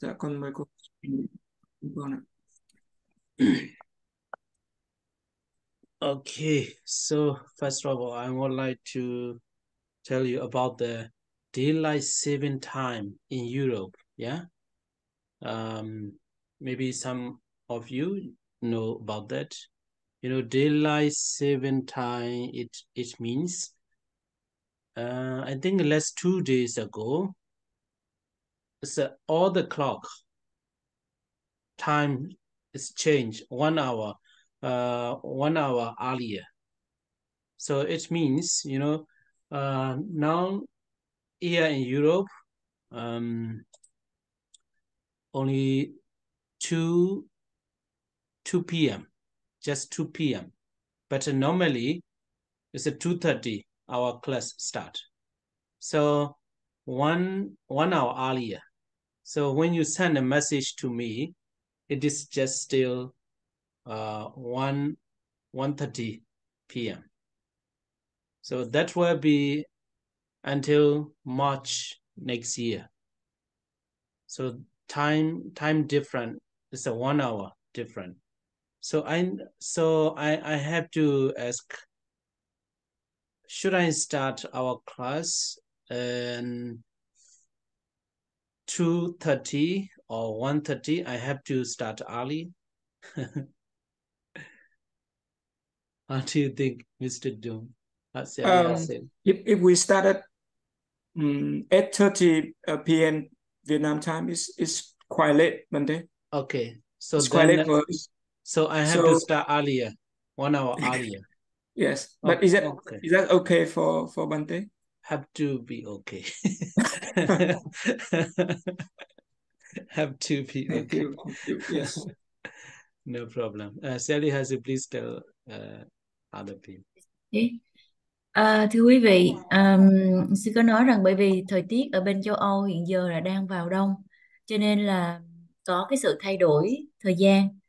Dạ con mời cô. Con ạ. Okay, so first of all, I would like to tell you about the daylight saving time in Europe. Yeah, maybe some of you know about that. You know, daylight saving time. It means I think last 2 days ago, so all the clock time is changed 1 hour, 1 hour earlier. So it means now here in Europe, only 2 p.m. just 2 p.m. But normally it's a 2:30 our class start. So one hour earlier. So when you send a message to me, it is just still 1:30 p.m. So that will be until March next year. So time different. It's a 1 hour different. So I have to ask, should I start our class in 2:30 or 1:30? I have to start early. What do you think, Mr. Doom? Celia said. If we start at 8:30 p.m. Vietnam time, is quite late Monday. Okay, so It's quite then late for us. so I have to So start earlier, 1 hour earlier. yes, but is Okay. that okay for Monday? Have to be okay. Have to be Thank okay. you. Thank you. Yes. No problem. Sally has to please tell other people. Thưa quý vị, xin có nói rằng bởi vì thời tiết ở bên châu Âu hiện giờ là đang vào đông, cho nên là có cái sự thay đổi thời gian.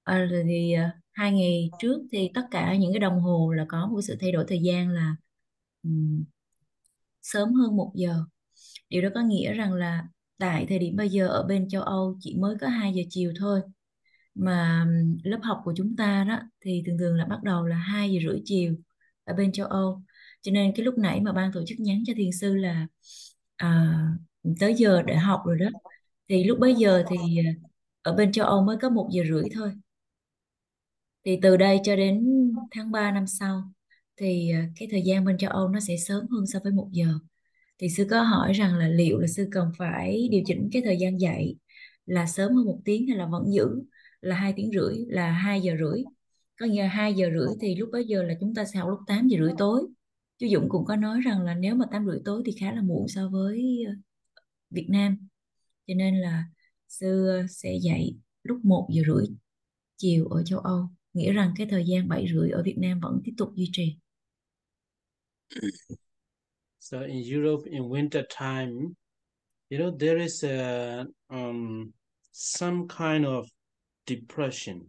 Rồi thì 2 ngày trước thì tất cả những cái đồng hồ là có một sự thay đổi thời gian là sớm hơn 1 giờ. Điều đó có nghĩa rằng là tại thời điểm bây giờ ở bên châu Âu chỉ mới có 2 giờ chiều thôi. Mà lớp học của chúng ta đó thì thường thường là bắt đầu là 2 giờ rưỡi chiều ở bên châu Âu. Cho nên cái lúc nãy mà ban tổ chức nhắn cho thiền sư là tới giờ để học rồi đó. Thì lúc bấy giờ thì ở bên châu Âu mới có 1 giờ rưỡi thôi. Thì từ đây cho đến tháng 3 năm sau thì cái thời gian bên châu Âu nó sẽ sớm hơn so với 1 giờ. Thì sư có hỏi rằng là liệu là sư cần phải điều chỉnh cái thời gian dạy là sớm hơn 1 tiếng hay là vẫn giữ là 2 tiếng rưỡi, là 2 giờ rưỡi. Có nghĩa là 2 giờ rưỡi thì lúc bấy giờ là chúng ta sẽ học lúc 8 giờ rưỡi tối. Chú Dũng cũng có nói rằng là nếu mà 8 rưỡi tối thì khá là muộn so với Việt Nam. Cho nên là sư sẽ dạy lúc 1 giờ rưỡi chiều ở châu Âu. Nghĩa rằng cái thời gian 7 rưỡi ở Việt Nam vẫn tiếp tục duy trì. So in Europe, in winter time, there is some kind of depression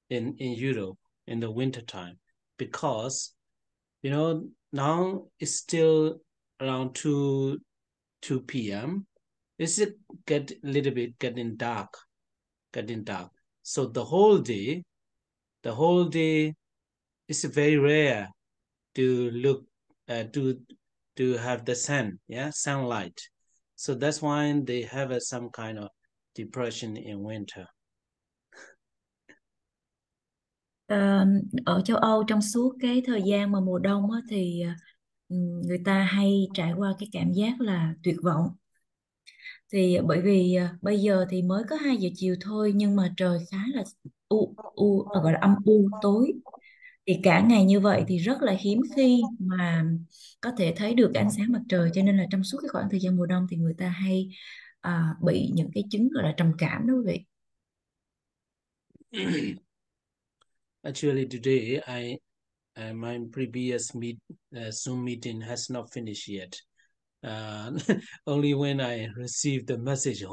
in Europe in the winter time because now it's still around 2 p.m. It's get a little bit getting dark. So the whole day is very rare to look to have the sunlight. So that's why they have some kind of depression in winter. Ở châu Âu trong suốt cái thời gian mà mùa đông á, thì người ta hay trải qua cái cảm giác là tuyệt vọng. Thì bởi vì bây giờ thì mới có 2 giờ chiều thôi nhưng mà trời khá là gọi là âm u tối. Thì cả ngày như vậy thì rất là hiếm khi mà có thể thấy được ánh sáng mặt trời, cho nên là trong suốt cái khoảng thời gian mùa đông thì người ta hay bị những cái chứng gọi là trầm cảm đó quý vị. Actually, today my previous Zoom meeting has not finished yet. Only when I received the message,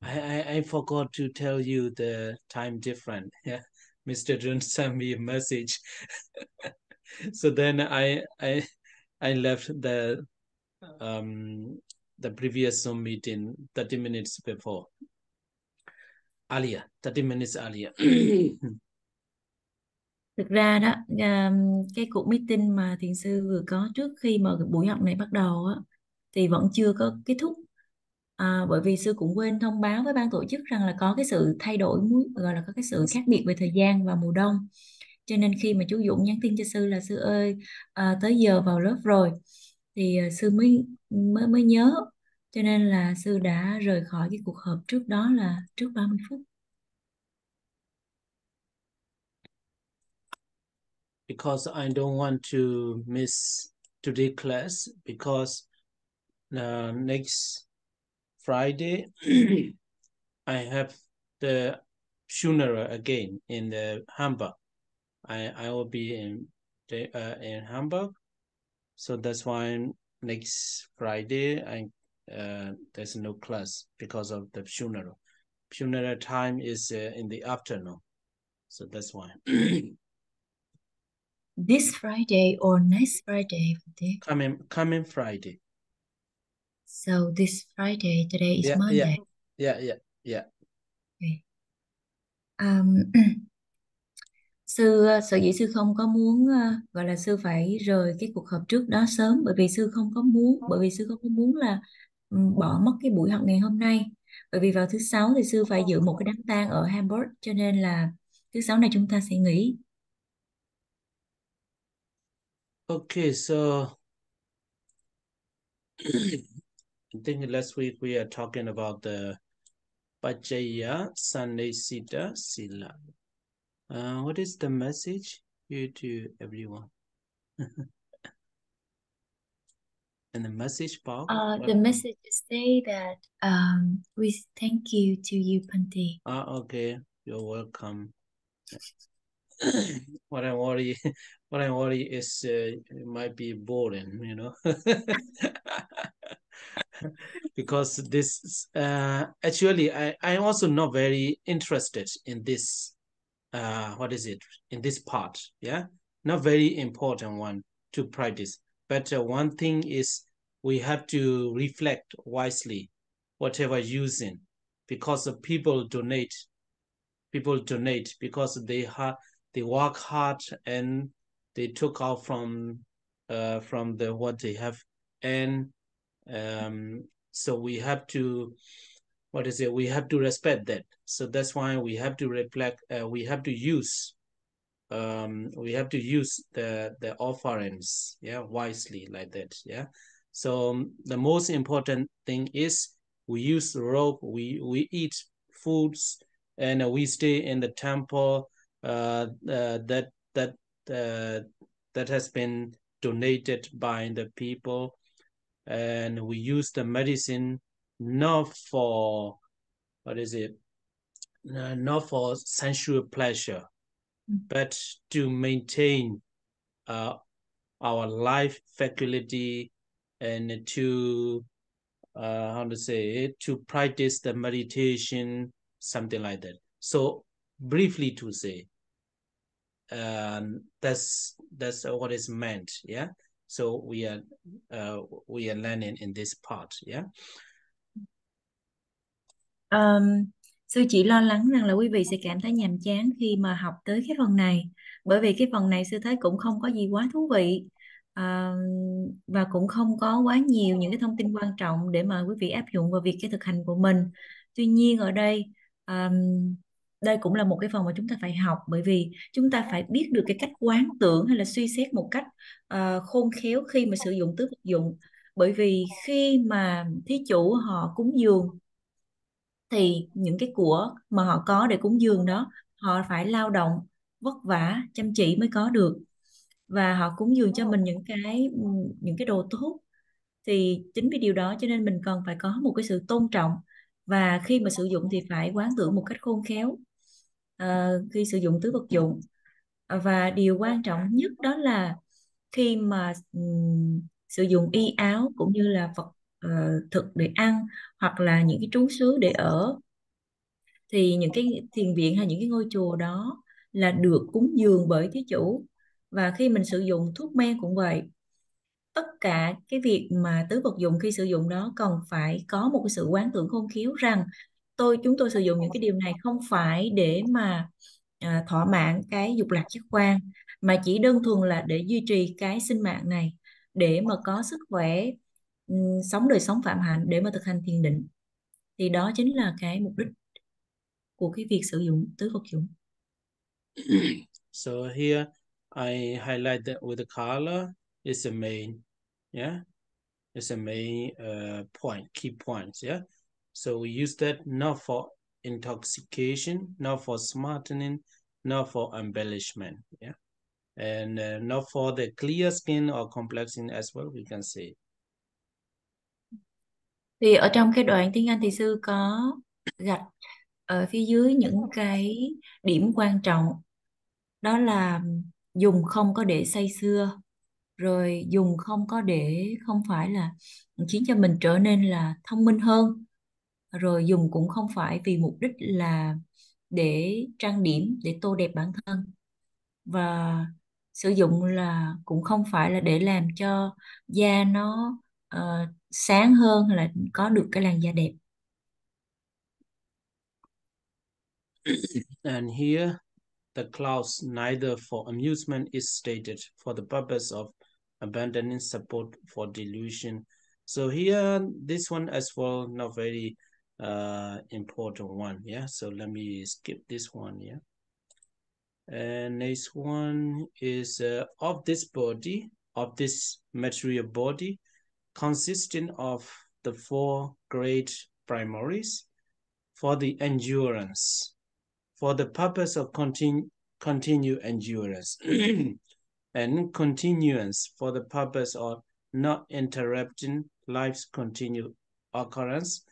I forgot to tell you the time difference. Yeah, Mr. Jun sent me a message. So then I left the previous Zoom meeting 30 minutes before. earlier, 30 minutes earlier. Thực ra đó, cái cuộc meeting mà thiền sư vừa có trước khi mà buổi học này bắt đầu á, thì vẫn chưa có kết thúc. Bởi vì sư cũng quên thông báo với ban tổ chức rằng là có cái sự thay đổi, gọi là có cái sự khác biệt về thời gian vào mùa đông. Cho nên khi mà chú Dũng nhắn tin cho sư là sư ơi, tới giờ vào lớp rồi, thì sư mới mới mới nhớ. Cho nên là sư đã rời khỏi cái cuộc họp trước đó là trước 30 phút. Because I don't want to miss today's class, because next Friday I have the funeral again in the Hamburg. I will be in Hamburg, so that's why next Friday there's no class because of the funeral. Funeral time is in the afternoon, so that's why. This Friday or next Friday? Coming Friday. So this Friday, today is Yeah, Monday. Yeah. Okay. Sở dĩ sư không có muốn gọi là sư phải rời cái cuộc họp trước đó sớm, bởi vì sư không có muốn là bỏ mất cái buổi học ngày hôm nay. Bởi vì vào thứ sáu thì sư phải dự một cái đám tang ở Hamburg, cho nên là thứ sáu này chúng ta sẽ nghỉ. Okay, so I think last week we are talking about the Pachaya Sannesita Sila. What is the message here to everyone? In the message box? The message say that we thank you to you, Panti. Okay, you're welcome. What I worry is it might be boring, you know. Because this actually I'm also not very interested in this in this part, yeah, not very important one to practice, but one thing is we have to reflect wisely whatever using, because the people donate because they work hard and they took out from the what they have, and so we have to we have to respect that. So that's why we have to reflect, we have to use the offerings, yeah, wisely, like that, yeah. So the most important thing is we use the rope, we eat foods, and we stay in the temple that has been donated by the people, and we use the medicine not for not for sensual pleasure, but to maintain our life faculty, and to to practice the meditation, something like that. So briefly to say, that's what is meant, yeah. So we are learning in this part, yeah. Sư chỉ lo lắng rằng là quý vị sẽ cảm thấy nhàm chán khi mà học tới cái phần này, bởi vì cái phần này sư thấy cũng không có gì quá thú vị, và cũng không có quá nhiều những cái thông tin quan trọng để mà quý vị áp dụng vào việc cái thực hành của mình. Tuy nhiên ở đây đây cũng là một cái phần mà chúng ta phải học, bởi vì chúng ta phải biết được cái cách quán tưởng hay là suy xét một cách khôn khéo khi mà sử dụng tứ vật dụng. Bởi vì khi mà thí chủ họ cúng dường thì những cái của mà họ có để cúng dường đó, họ phải lao động vất vả chăm chỉ mới có được, và họ cúng dường cho mình những cái đồ tốt. Thì chính vì điều đó cho nên mình cần phải có một cái sự tôn trọng, và khi mà sử dụng thì phải quán tưởng một cách khôn khéo khi sử dụng tứ vật dụng. Và điều quan trọng nhất đó là khi mà sử dụng y áo cũng như là vật thực để ăn, hoặc là những cái trú xứ để ở, thì những cái thiền viện hay những cái ngôi chùa đó là được cúng dường bởi thí chủ. Và khi mình sử dụng thuốc men cũng vậy, tất cả cái việc mà tứ vật dụng khi sử dụng đó cần phải có một cái sự quán tưởng khôn khéo rằng chúng tôi sử dụng những cái điều này không phải để mà thỏa mãn cái dục lạc giác quan, mà chỉ đơn thuần là để duy trì cái sinh mạng này, để mà có sức khỏe, sống đời sống phạm hạnh, để mà thực hành thiền định. Thì đó chính là cái mục đích của cái việc sử dụng tứ vật dụng. So here I highlight that with the color is the main, yeah, it's a main point, key points, yeah. So we use that not for intoxication, not for smartening, not for embellishment, yeah, and not for the clear skin or complexion as well, we can say. Thì ở trong cái đoạn tiếng Anh thì sư có gạch ở phía dưới những cái điểm quan trọng, đó là dùng không có để say sưa, rồi dùng không có để không phải là khiến cho mình trở nên là thông minh hơn, rồi dùng cũng không phải vì mục đích là để trang điểm, để tô đẹp bản thân, và sử dụng là cũng không phải là để làm cho da nó sáng hơn hay là có được cái làn da đẹp. And here the clause neither for amusement is stated for the purpose of abandoning support for delusion. So here this one as well not very important one, yeah. So let me skip this one, yeah. And next one is of this body, of this material body, consisting of the four great primaries, for the endurance, for the purpose of continue endurance, and continuance for the purpose of not interrupting life's continued occurrence,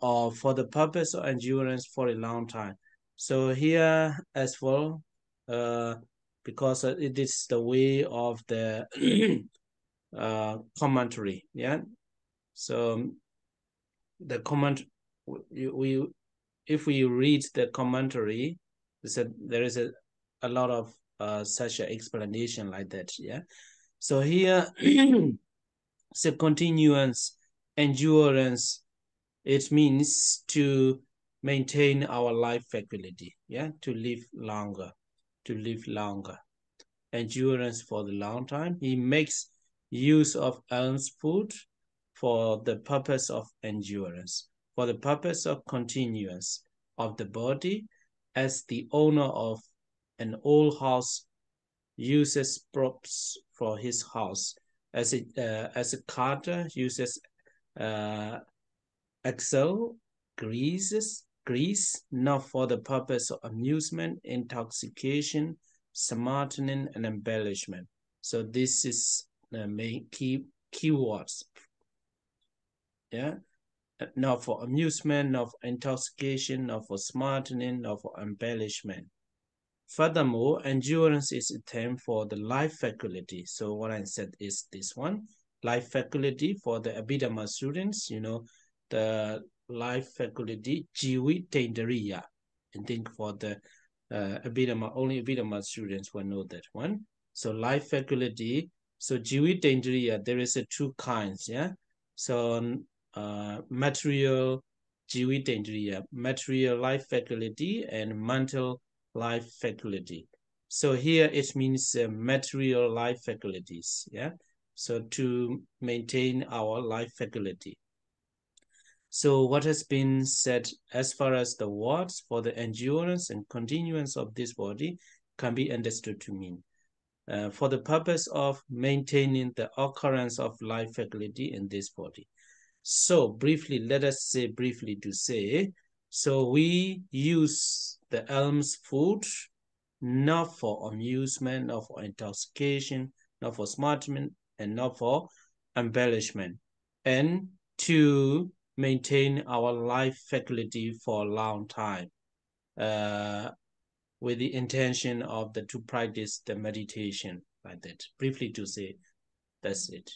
or for the purpose of endurance for a long time. So here as well, because it is the way of the commentary, yeah. So the comment, if we read the commentary, there is a lot of such an explanation like that, yeah. So here so continuance, endurance, it means to maintain our life faculty, yeah, to live longer, endurance for the long time. He makes use of alms food for the purpose of endurance, for the purpose of continuance of the body, as the owner of an old house uses props for his house, as a carter uses axle grease, not for the purpose of amusement, intoxication, smartening, and embellishment. So this is the main keywords. Yeah, not for amusement, not for intoxication, not for smartening, not for embellishment. Furthermore, endurance is a term for the life faculty. So what I said is this one, life faculty for the Abhidhamma students, you know, the life faculty, Jivi Tendriya. I think for the Abhidhamma, only Abhidhamma students will know that one. So life faculty, so Jivi Tendriya, there is two kinds, yeah. So material Jivi Tendriya, material life faculty, and mental life faculty. So here it means material life faculties, yeah. So to maintain our life faculty. So what has been said as far as the words for the endurance and continuance of this body can be understood to mean for the purpose of maintaining the occurrence of life faculty in this body. So briefly, let us say briefly to say, so we use the alms food not for amusement, not for intoxication, not for smartment, and not for embellishment, and to maintain our life faculty for a long time, with the intention of to practice the meditation like that. Briefly to say, that's it.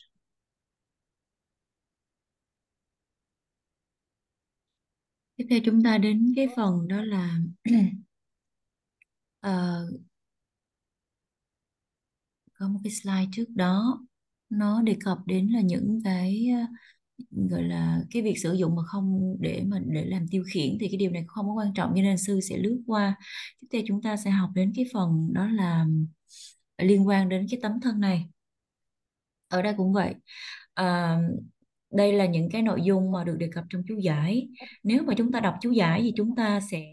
Tiếp theo chúng ta đến cái phần đó là có một cái slide trước đó nó đề cập đến là những cái gọi là cái việc sử dụng mà không để làm tiêu khiển thì cái điều này không có quan trọng, cho nên sư sẽ lướt qua. Tiếp theo chúng ta sẽ học đến cái phần đó là liên quan đến cái tấm thân này. Ở đây cũng vậy. À, đây là những cái nội dung mà được đề cập trong chú giải. Nếu mà chúng ta đọc chú giải thì chúng ta sẽ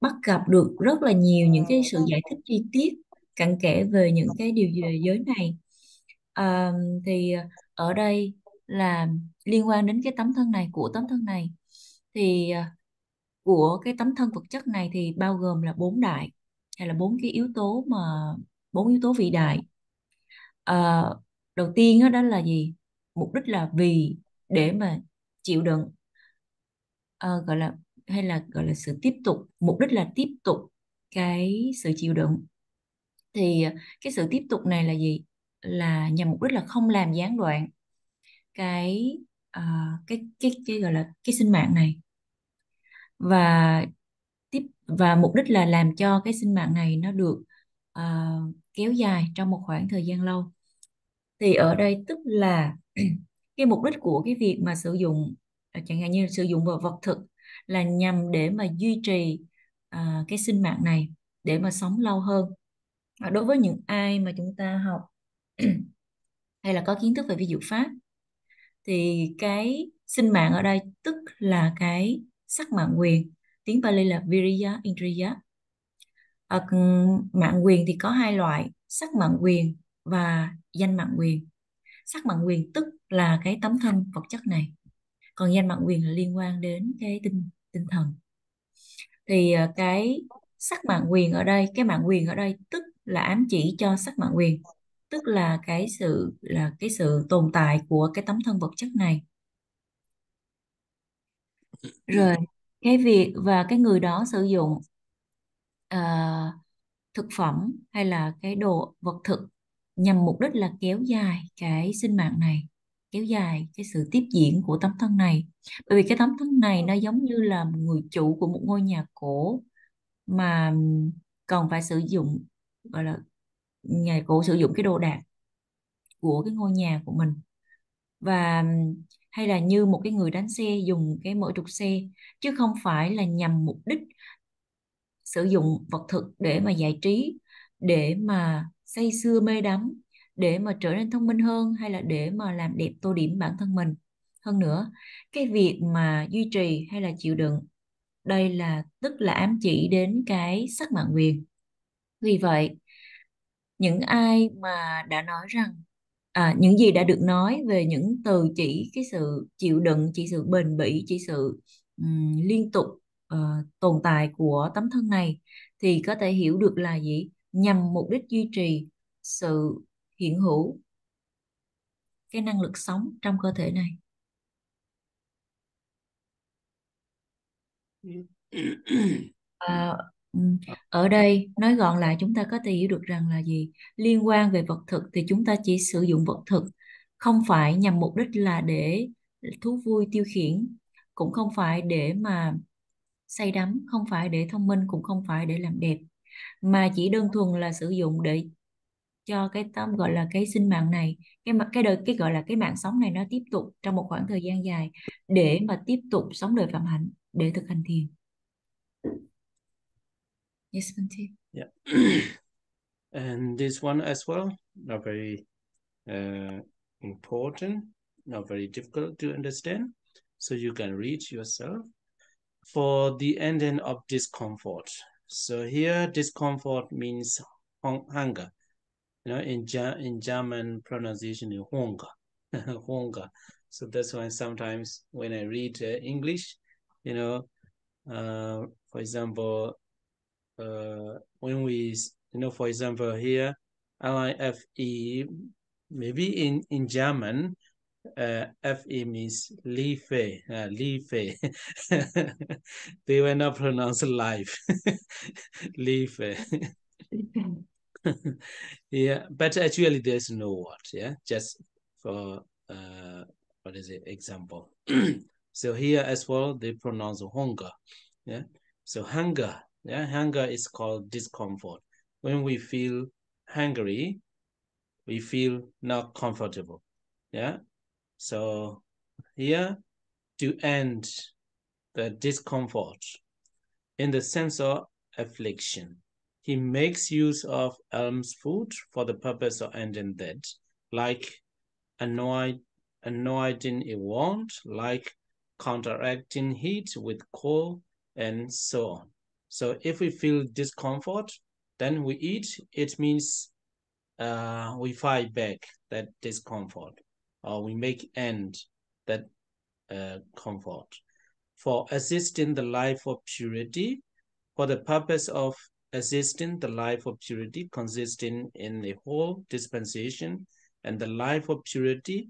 bắt gặp được rất là nhiều những cái sự giải thích chi tiết cặn kẽ về những cái điều về giới này. À, thì ở đây là liên quan đến cái tấm thân này, của tấm thân này thì của cái tấm thân vật chất này thì bao gồm là 4 đại, hay là 4 yếu tố vĩ đại. Ờ, đầu tiên đó là gì? Mục đích là vì để mà chịu đựng, gọi là, hay là gọi là sự tiếp tục, mục đích là tiếp tục cái sự chịu đựng. Thì cái sự tiếp tục này là gì? Là nhằm mục đích là không làm gián đoạn cái cái gọi là cái sinh mạng này, và và mục đích là làm cho cái sinh mạng này nó được kéo dài trong một khoảng thời gian lâu. Thì ở đây tức là cái mục đích của cái việc mà sử dụng, chẳng hạn như sử dụng vào vật thực, là nhằm để mà duy trì cái sinh mạng này để mà sống lâu hơn. Đối với những ai mà chúng ta học hay là có kiến thức về vi diệu pháp thì cái sinh mạng ở đây tức là cái sắc mạng quyền, tiếng Pali là Viriya Indriya. Mạng quyền thì có 2 loại, sắc mạng quyền và danh mạng quyền. Sắc mạng quyền tức là cái tấm thân vật chất này, còn danh mạng quyền là liên quan đến cái tinh thần. Thì cái sắc mạng quyền ở đây, cái mạng quyền ở đây tức là ám chỉ cho sắc mạng quyền, tức là cái sự tồn tại của cái tấm thân vật chất này. Rồi cái việc và cái người đó sử dụng thực phẩm hay là cái đồ vật thực nhằm mục đích là kéo dài cái sinh mạng này, kéo dài cái sự tiếp diễn của tấm thân này. Bởi vì cái tấm thân này nó giống như là một người chủ của một ngôi nhà cổ mà còn phải sử dụng, gọi là nhà cổ sử dụng cái đồ đạc của cái ngôi nhà của mình, và hay là như một cái người đánh xe dùng cái mỗi trục xe, chứ không phải là nhằm mục đích sử dụng vật thực để mà giải trí, để mà say sưa mê đắm, để mà trở nên thông minh hơn, hay là để mà làm đẹp tô điểm bản thân mình. Hơn nữa, cái việc mà duy trì hay là chịu đựng đây là tức là ám chỉ đến cái sắc mạng quyền. Vì vậy, những ai mà đã nói rằng những gì đã được nói về những từ chỉ cái sự chịu đựng, chỉ sự bền bỉ, chỉ sự liên tục tồn tại của tấm thân này, thì có thể hiểu được là gì? Nhằm mục đích duy trì sự hiện hữu cái năng lực sống trong cơ thể này. À, ở đây nói gọn lại, chúng ta có thể hiểu được rằng là gì? Liên quan về vật thực thì chúng ta chỉ sử dụng vật thực không phải nhằm mục đích là để thú vui tiêu khiển, cũng không phải để mà say đắm, không phải để thông minh, cũng không phải để làm đẹp, mà chỉ đơn thuần là sử dụng để cho cái tâm, gọi là cái sinh mạng này, cái gọi là cái mạng sống này nó tiếp tục trong một khoảng thời gian dài, để mà tiếp tục sống đời phạm hạnh, để thực hành thiền. Yes, continue. Yeah. And this one as well, not very important, not very difficult to understand. So you can read yourself. For the ending of discomfort. So here, discomfort means hunger. You know, in German pronunciation is Hunger. Hunger. So that's why sometimes when I read English, you know, for example, when we, you know, for example here, LIFE, maybe in German, FE means Life. Life. They will not pronounce life. Life. Yeah, but actually there's no word. Yeah, just for what is it? Example. So here as well they pronounce hunger. Yeah. So hunger. Yeah, hunger is called discomfort. When we feel hungry, we feel not comfortable. Yeah. So here to end the discomfort in the sense of affliction. He makes use of alms food for the purpose of ending that, like anointing a wound, like counteracting heat with coal, and so on. So if we feel discomfort, then we eat. It means we fight back that discomfort, or we make end that comfort. For assisting the life of purity, for the purpose of assisting the life of purity, consisting in the whole dispensation, and the life of purity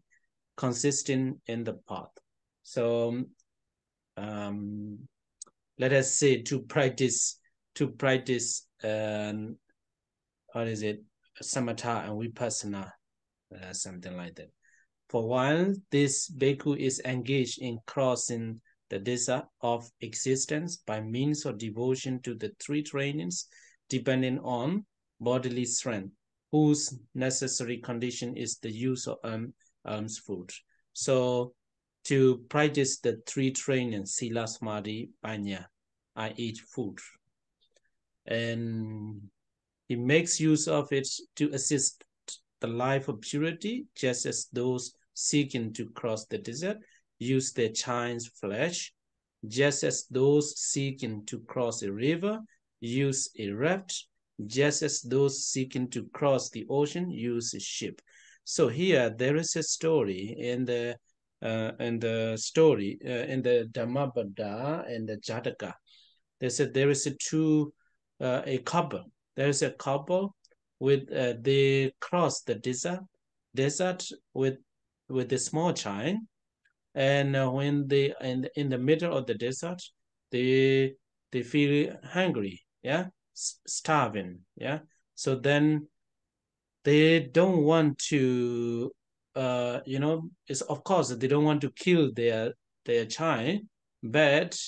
consisting in the path. So let us say to practice what is it, samatha and vipassana, something like that. For while this bhikkhu is engaged in crossing the desert of existence by means of devotion to the three trainings, depending on bodily strength, whose necessary condition is the use of alms food. So to practice the three trainings, sila, samadhi, panya, I eat food. And he makes use of it to assist the life of purity, just as those seeking to cross the desert use their child's flesh, just as those seeking to cross a river use a raft, just as those seeking to cross the ocean use a ship. So here there is a story in the Dhammapada and the Jataka. They said there is a couple. There is a couple with they cross the desert with a small child, and when they in the middle of the desert, they feel hungry, yeah, starving, yeah. So then they don't want to, it's of course they don't want to kill their child, but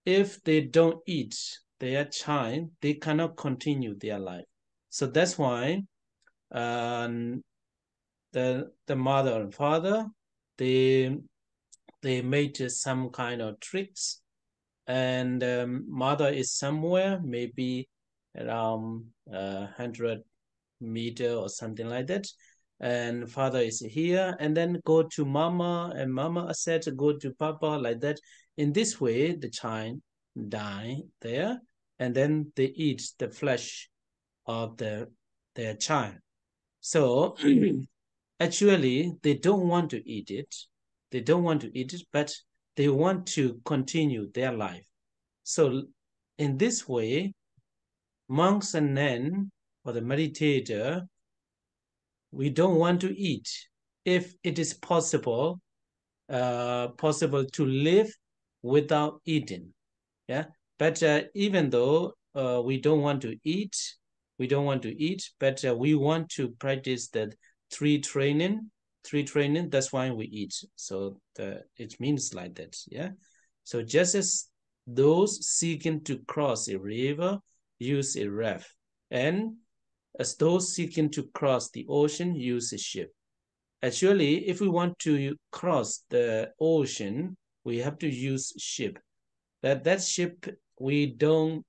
if they don't eat their child, they cannot continue their life. So that's why the mother and father, they made some kind of tricks, and mother is somewhere maybe around 100 meter or something like that, and father is here, and then go to mama, and mama said to go to papa, like that. In this way, the child die there, and then they eat the flesh of their child. So actually, they don't want to eat it. They don't want to eat it, but they want to continue their life. So in this way, monks and nuns, or the meditator, we don't want to eat if it is possible to live without eating. Yeah, but even though we don't want to eat, but we want to practice the three training. That's why we eat. So it means like that. Yeah. So just as those seeking to cross a river use a raft, and as those seeking to cross the ocean use a ship. Actually, if we want to cross the ocean, we have to use ship. That ship, we don't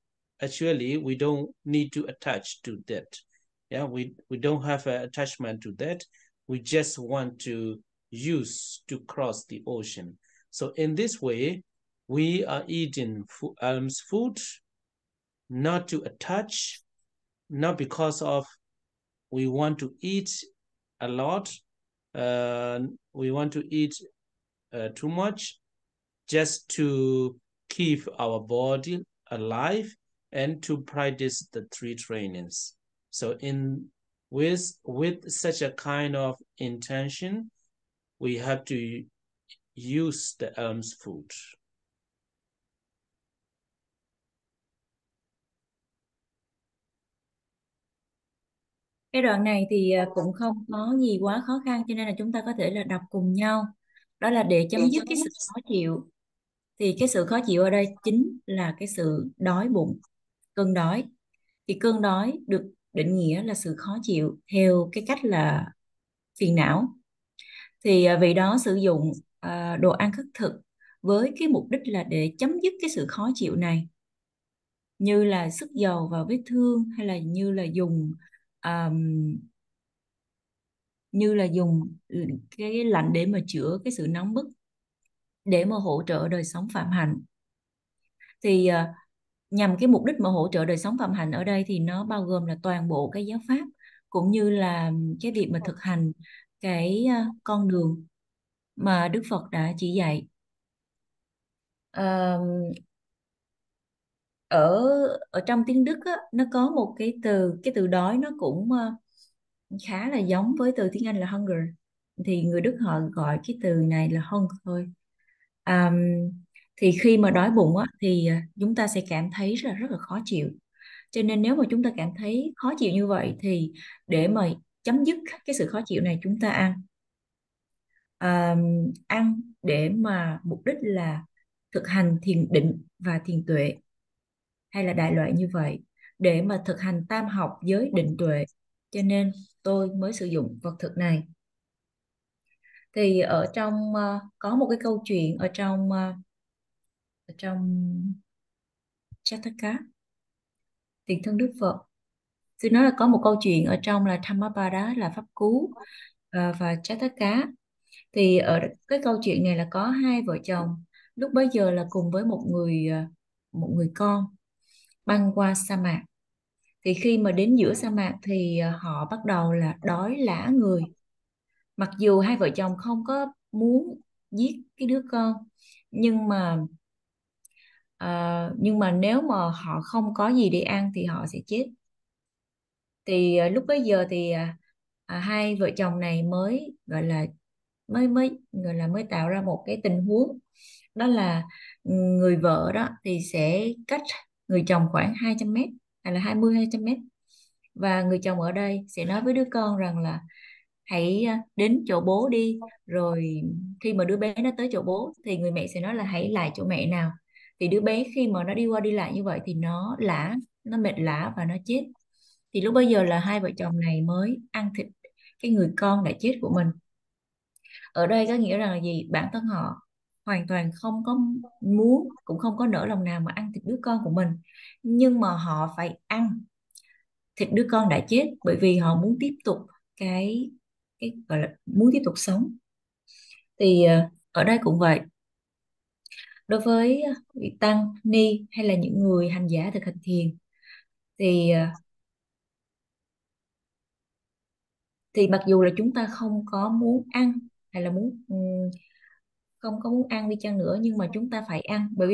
need to attach to that. Yeah, we don't have an attachment to that. We just want to use to cross the ocean. So in this way, we are eating alms food, not to attach, not because of we want to eat a lot, we want to eat too much, just to keep our body alive and to practice the three trainings. So with such a kind of intention, we have to use the alms food. Cái đoạn này thì cũng không có gì quá khó khăn, cho nên là chúng ta có thể là đọc cùng nhau. Đó là để chấm dứt cái sự khó chịu. Thì cái sự khó chịu ở đây chính là cái sự đói bụng, cơn đói. Thì cơn đói được định nghĩa là sự khó chịu theo cái cách là phiền não. Thì vị đó sử dụng đồ ăn khất thực với cái mục đích là để chấm dứt cái sự khó chịu này, như là sức dầu vào vết thương, hay là như là dùng cái lạnh để mà chữa cái sự nóng bức, để mà hỗ trợ đời sống phạm hạnh. Thì nhằm cái mục đích mà hỗ trợ đời sống phạm hạnh ở đây thì nó bao gồm là toàn bộ cái giáo pháp, cũng như là cái việc mà thực hành cái con đường mà Đức Phật đã chỉ dạy. Ờ, ở ở trong tiếng Đức á, nó có một cái từ đói, nó cũng khá là giống với từ tiếng Anh là hunger, thì người Đức họ gọi cái từ này là hunger thôi. Thì khi mà đói bụng á, thì chúng ta sẽ cảm thấy rất là khó chịu. Cho nên nếu mà chúng ta cảm thấy khó chịu như vậy thì để mà chấm dứt cái sự khó chịu này, chúng ta ăn. Ăn để mà mục đích là thực hành thiền định và thiền tuệ, hay là đại loại như vậy, để mà thực hành tam học giới định tuệ. Cho nên tôi mới sử dụng vật thực này. Thì ở trong có một cái câu chuyện ở trong Jataka, tiền thân Đức Phật. Tôi nói là có một câu chuyện ở trong là Dhammapada là pháp cú, và Jataka. Thì ở cái câu chuyện này là có hai vợ chồng lúc bấy giờ là cùng với một người con băng qua sa mạc. Thì khi mà đến giữa sa mạc thì họ bắt đầu là đói lả người. Mặc dù hai vợ chồng không có muốn giết cái đứa con, nhưng mà nếu mà họ không có gì để ăn thì họ sẽ chết. Thì lúc bấy giờ thì hai vợ chồng này mới gọi là mới tạo ra một cái tình huống, đó là người vợ đó thì sẽ cách người chồng khoảng 200 mét, hay là 200 mét, và người chồng ở đây sẽ nói với đứa con rằng là hãy đến chỗ bố đi, rồi khi mà đứa bé nó tới chỗ bố thì người mẹ sẽ nói là hãy lại chỗ mẹ nào. Thì đứa bé khi mà nó đi qua đi lại như vậy thì nó mệt lả và nó chết. Thì lúc bây giờ là hai vợ chồng này mới ăn thịt cái người con đã chết của mình. Ở đây có nghĩa rằng là gì? Bản thân họ hoàn toàn không có muốn, cũng không có nỡ lòng nào mà ăn thịt đứa con của mình, nhưng mà họ phải ăn thịt đứa con đã chết, bởi vì họ muốn tiếp tục cái gọi là muốn tiếp tục sống. Thì ở đây cũng vậy, đối với vị tăng ni hay là những người hành giả thực hành thiền, thì mặc dù là chúng ta không có muốn ăn, hay là không có muốn ăn đi chăng nữa, nhưng mà chúng ta phải ăn, bởi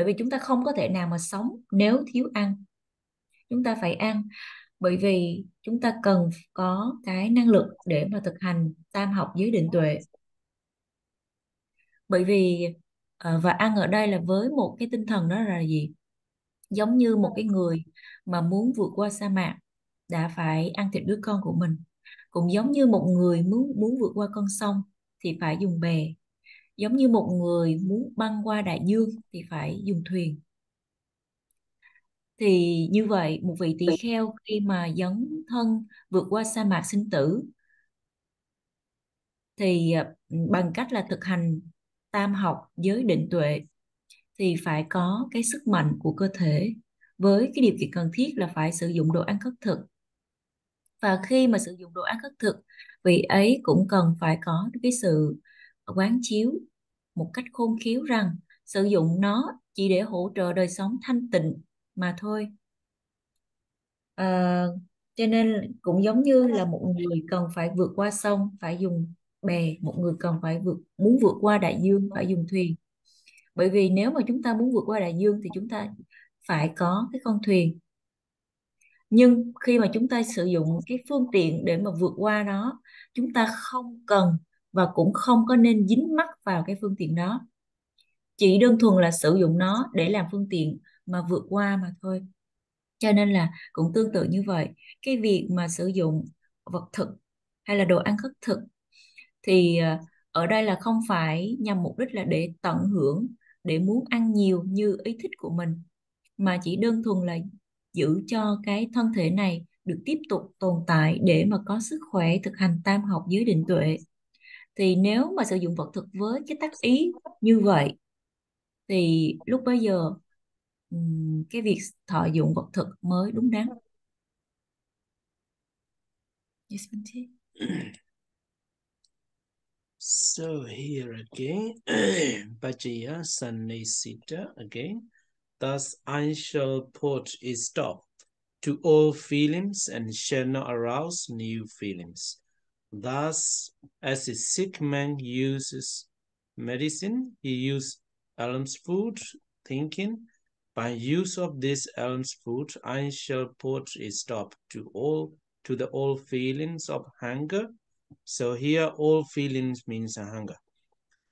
vì chúng ta không có thể nào mà sống nếu thiếu ăn. Chúng ta phải ăn bởi vì chúng ta cần có cái năng lực để mà thực hành tam học giới định tuệ. Bởi vì và ăn ở đây là với một cái tinh thần đó là gì? Giống như một cái người mà muốn vượt qua sa mạc đã phải ăn thịt đứa con của mình, cũng giống như một người muốn vượt qua con sông thì phải dùng bè, giống như một người muốn băng qua đại dương thì phải dùng thuyền. Thì như vậy một vị tỳ kheo khi mà dấn thân vượt qua sa mạc sinh tử thì bằng cách là thực hành tam học giới định tuệ thì phải có cái sức mạnh của cơ thể, với cái điều kiện cần thiết là phải sử dụng đồ ăn khất thực. Và khi mà sử dụng đồ ăn khất thực, vị ấy cũng cần phải có cái sự quán chiếu một cách khôn khéo rằng sử dụng nó chỉ để hỗ trợ đời sống thanh tịnh mà thôi. Cho nên cũng giống như là một người cần phải vượt qua sông phải dùng bè, một người cần phải muốn vượt qua đại dương phải dùng thuyền. Bởi vì nếu mà chúng ta muốn vượt qua đại dương thì chúng ta phải có cái con thuyền. Nhưng khi mà chúng ta sử dụng cái phương tiện để mà vượt qua nó, chúng ta không cần và cũng không có nên dính mắc vào cái phương tiện đó. Chỉ đơn thuần là sử dụng nó để làm phương tiện mà vượt qua mà thôi. Cho nên là cũng tương tự như vậy, cái việc mà sử dụng vật thực hay là đồ ăn khất thực thì ở đây là không phải nhằm mục đích là để tận hưởng, để muốn ăn nhiều như ý thích của mình, mà chỉ đơn thuần là giữ cho cái thân thể này được tiếp tục tồn tại để mà có sức khỏe thực hành tam học giới định tuệ. Thì nếu mà sử dụng vật thực với cái tác ý như vậy thì lúc bấy giờ cái việc thọ dụng vật thực mới đúng đắn. Yes, Minh. So here again, Bajya Sannisita again. Thus I shall put a stop to all feelings and shall not arouse new feelings. Thus, as a sick man uses medicine, he uses alms food, thinking, by use of this alms food, I shall put a stop to the all feelings of hunger. So here, all feelings means hunger.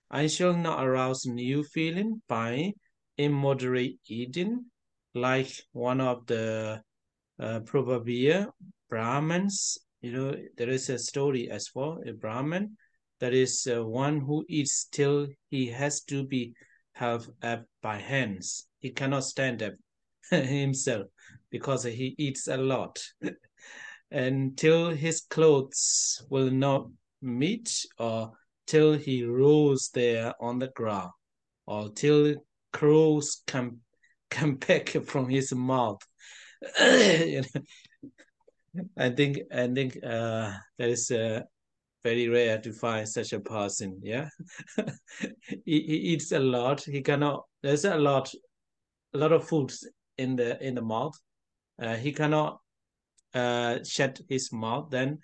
I shall not arouse new feeling by immoderate eating, like one of the proverbial Brahmins. You know, there is a story as well, a Brahmin, that is one who eats till he has to be held up by hands. He cannot stand up himself because he eats a lot. Until his clothes will not meet, or till he rolls there on the ground, or till crows come back from his mouth. You know, I think that is very rare to find such a person. Yeah, he eats a lot. He cannot. There's a lot of foods in the mouth. He cannot shut his mouth. Then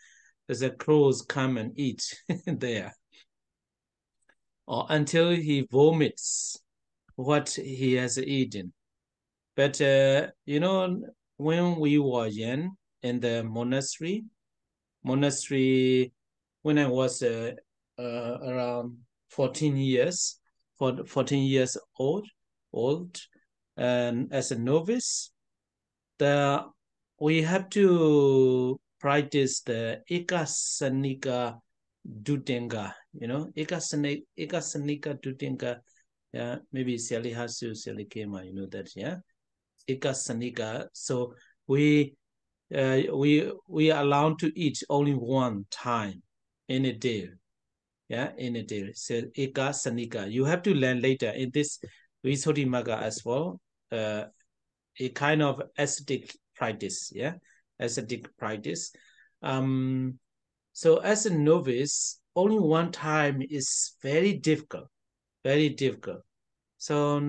the crows come and eat there, or until he vomits what he has eaten. But you know, when we were young in the monastery, when I was around 14 years, 14 years old, and as a novice, we have to practice the Ekasanika Dutenga. You know, Ekasanika Dutenga. Yeah, maybe Sally Hasu, Sally Kema, you know that, yeah. Ekasanika. So we are allowed to eat only one time in a day. Yeah, in a day. So Ekasanika. You have to learn later in this Visuddhimagga as well. A kind of ascetic practice, yeah, ascetic practice. So as a novice, only one time is very difficult. So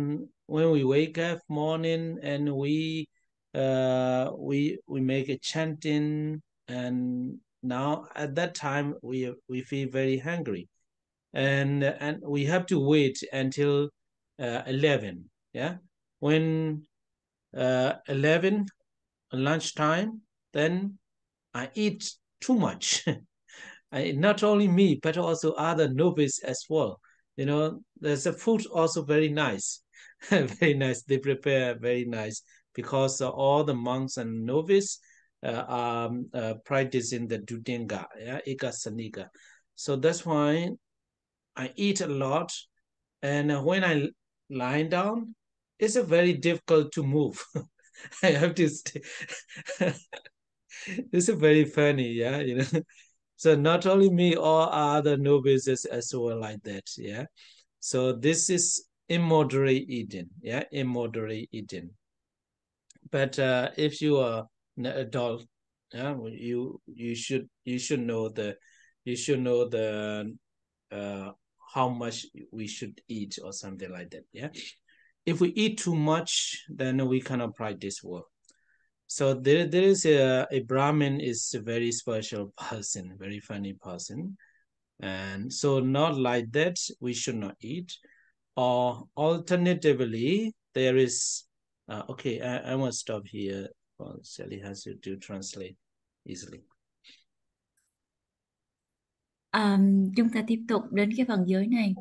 when we wake up morning and we make a chanting, and now at that time we feel very hungry, and we have to wait until 11. Yeah, when 11 lunchtime, then I eat too much. Not only me, but also other novices as well. You know, there's a food also very nice, very nice. They prepare very nice because all the monks and novices are practicing the Dudenga, yeah, Ekasanika. So that's why I eat a lot, and when I lie down, it's a very difficult to move. I have to stay. It's a very funny, yeah, you know. So not only me, all other novices as well like that, yeah. So this is immoderate eating, yeah, immoderate eating. But if you are an adult, yeah, you should know the how much we should eat or something like that, yeah. If we eat too much, then we cannot practice well. So there is a Brahmin is a very special person, very funny person. And so not like that, we should not eat. Or alternatively, there is, okay, I want to stop here. Well, Sally has to translate easily. Chúng ta tiếp tục đến cái phần giới này.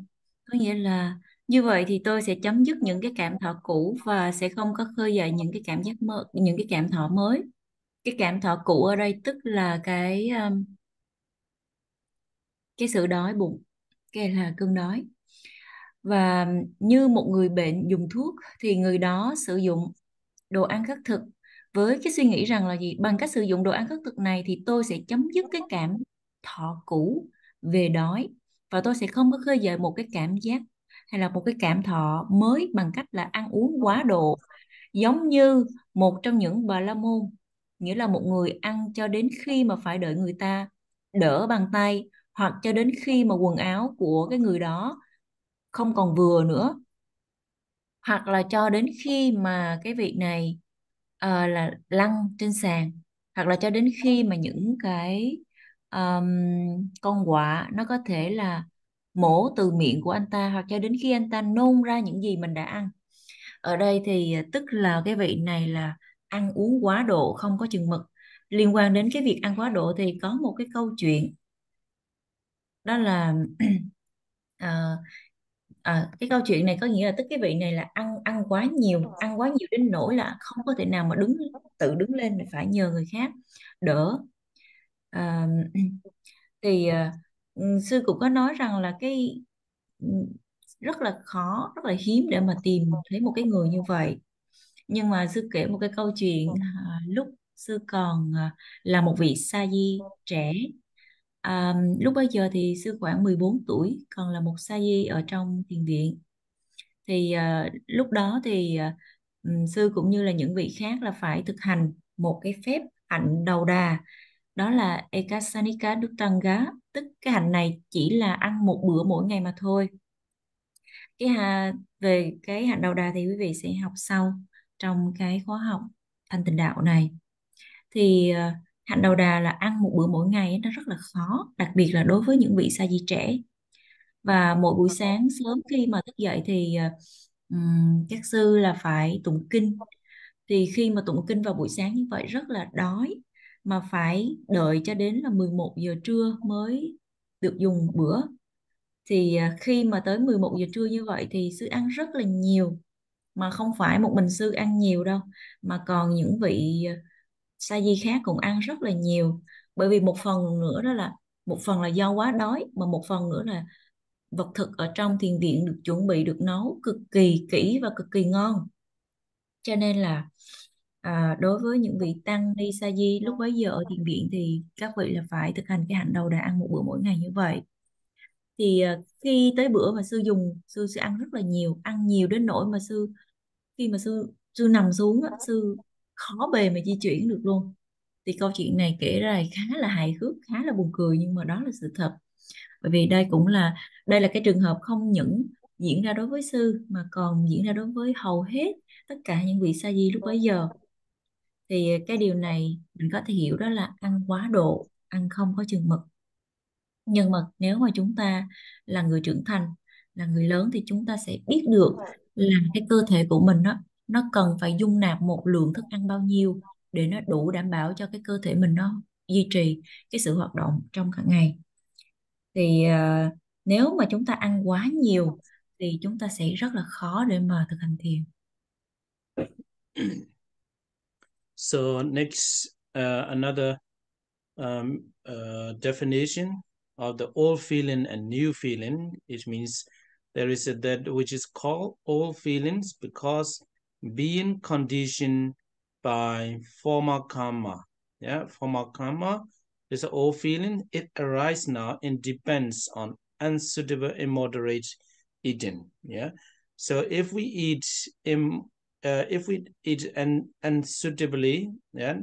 Có nghĩa là như vậy thì tôi sẽ chấm dứt những cái cảm thọ cũ và sẽ không có khơi dậy những cái cảm giác những cái cảm thọ mới. Cái cảm thọ cũ ở đây tức là cái sự đói bụng, cái là cơn đói. Và như một người bệnh dùng thuốc thì người đó sử dụng đồ ăn khất thực với cái suy nghĩ rằng là gì? Bằng cách sử dụng đồ ăn khất thực này thì tôi sẽ chấm dứt cái cảm thọ cũ về đói. và tôi sẽ không có khơi gợi một cái cảm giác hay là một cái cảm thọ mới bằng cách là ăn uống quá độ, giống như một trong những bà la môn, nghĩa là một người ăn cho đến khi mà phải đợi người ta đỡ bằng tay, hoặc cho đến khi mà quần áo của cái người đó không còn vừa nữa, hoặc là cho đến khi mà cái vị này là lăn trên sàn, hoặc là cho đến khi mà những cái um, con quạ nó có thể là mổ từ miệng của anh ta, hoặc cho đến khi anh ta nôn ra những gì mình đã ăn. Ở đây thì tức là cái vị này là ăn uống quá độ không có chừng mực. Liên quan đến cái việc ăn quá độ thì có một cái câu chuyện, đó là ờ, cái câu chuyện này có nghĩa là tức cái vị này là ăn ăn quá nhiều đến nỗi là không có thể nào mà tự đứng lên, mà phải nhờ người khác đỡ. À, thì sư cũng có nói rằng là cái rất là khó, rất là hiếm để mà tìm thấy một cái người như vậy. Nhưng mà sư kể một cái câu chuyện lúc sư còn là một vị sa di trẻ. Lúc bấy giờ thì sư khoảng 14 tuổi, còn là một sa di ở trong thiền viện. Thì lúc đó thì sư cũng như là những vị khác là phải thực hành một cái phép hạnh đầu đà, đó là Ekasanika Duttanga, tức cái hạnh này chỉ là ăn một bữa mỗi ngày mà thôi. Về cái hạnh đầu đà thì quý vị sẽ học sau trong cái khóa học thanh tịnh đạo này. Thì hạnh đầu đà là ăn một bữa mỗi ngày ấy, nó rất là khó, đặc biệt là đối với những vị sa di trẻ. Và mỗi buổi sáng sớm khi mà thức dậy thì các sư là phải tụng kinh. Thì khi mà tụng kinh vào buổi sáng như vậy rất là đói, mà phải đợi cho đến là 11 giờ trưa mới được dùng bữa. Thì khi mà tới 11 giờ trưa như vậy thì sư ăn rất là nhiều, mà không phải một mình sư ăn nhiều đâu, mà còn những vị sa di khác cũng ăn rất là nhiều. Bởi vì một phần nữa đó là, một phần là do quá đói, mà một phần nữa là vật thực ở trong thiền viện được chuẩn bị, được nấu cực kỳ kỹ và cực kỳ ngon. Cho nên là đối với những vị tăng ni sa di lúc bấy giờ ở thiền viện thì các vị là phải thực hành cái hạnh đầu đà ăn một bữa mỗi ngày như vậy. Thì khi tới bữa mà sư sẽ ăn rất là nhiều, ăn nhiều đến nỗi mà khi mà sư nằm xuống á, sư khó bề mà di chuyển được luôn. Thì câu chuyện này kể ra khá là hài hước, khá là buồn cười, nhưng mà đó là sự thật. Bởi vì đây là cái trường hợp không những diễn ra đối với sư, mà còn diễn ra đối với hầu hết tất cả những vị sa di lúc bấy giờ. Thì cái điều này mình có thể hiểu đó là ăn quá độ, ăn không có chừng mực. Nhưng mà nếu mà chúng ta là người trưởng thành, là người lớn, thì chúng ta sẽ biết được là cái cơ thể của mình nó cần phải dung nạp một lượng thức ăn bao nhiêu để nó đủ đảm bảo cho cái cơ thể mình nó duy trì cái sự hoạt động trong cả ngày. Thì nếu mà chúng ta ăn quá nhiều thì chúng ta sẽ rất là khó để mà thực hành thiền. So next, another definition of the old feeling and new feeling. It means there is that which is called old feelings because being conditioned by former karma. Yeah, former karma is an old feeling. It arises now and depends on unsuitable, immoderate eating. Yeah, so if we eat unsuitably, yeah,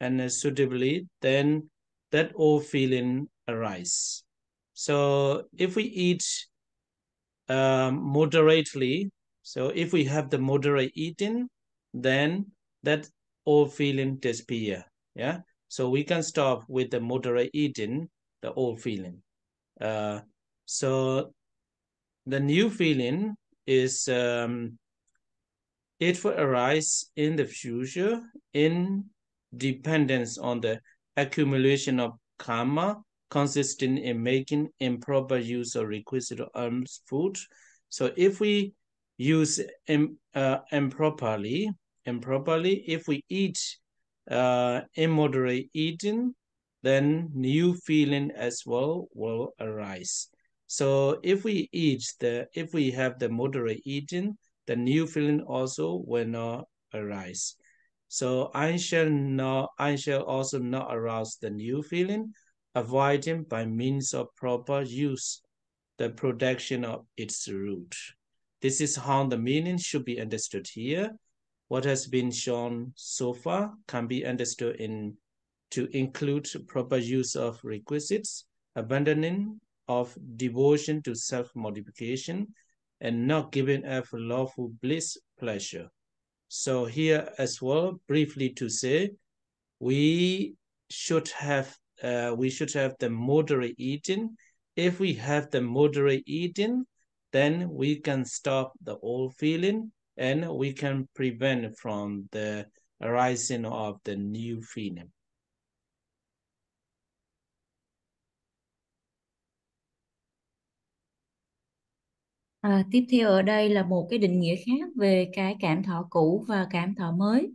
and suitably, then that old feeling arise. So if we eat moderately, so if we have the moderate eating, then that old feeling disappear. Yeah, so we can stop with the moderate eating, the old feeling. So the new feeling is it will arise in the future in dependence on the accumulation of karma consisting in making improper use of requisite alms food. So if we use improperly, if we eat immoderate eating, then new feeling as well will arise. So if we have the moderate eating, the new feeling also will not arise. So I shall also not arouse the new feeling, avoiding by means of proper use the production of its root. This is how the meaning should be understood here. What has been shown so far can be understood to include proper use of requisites, abandoning of devotion to self-modification, and not giving up lawful bliss, pleasure. So here as well, briefly to say, we should have the moderate eating. If we have the moderate eating, then we can stop the old feeling and we can prevent from the arising of the new feeling. Tiếp theo ở đây là một cái định nghĩa khác về cái cảm thọ cũ và cảm thọ mới.